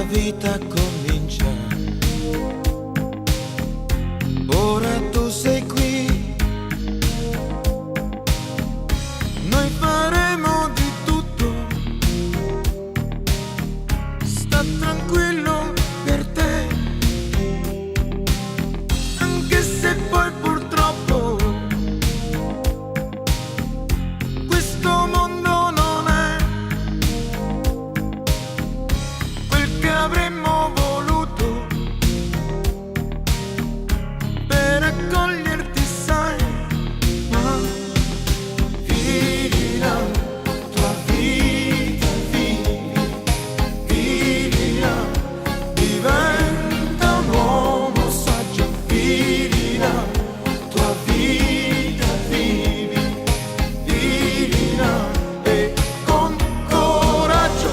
la vita comincia. Ora tu sei qui, noi faremo di tutto. Sta tranquillo per te, anche se poi purtroppo questo mondo non è quel che avremmo voluto per accoglierti, sai. Ma vivi la tua vita, vivila, diventa un uomo saggio. Vivi la tua vita, vivila, e con coraggio,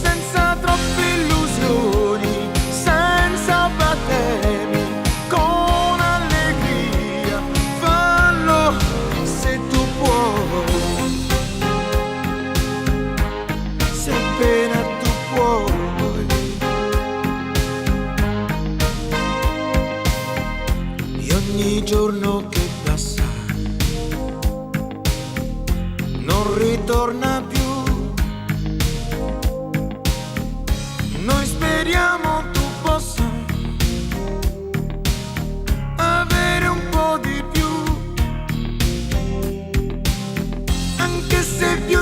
senza troppe illusioni, senza patemi, con allegria. Fallo se tu puoi, se appena tu puoi. E ogni giorno che passa non ritorna più. Noi speriamo tu possa avere un po' di più, anche se più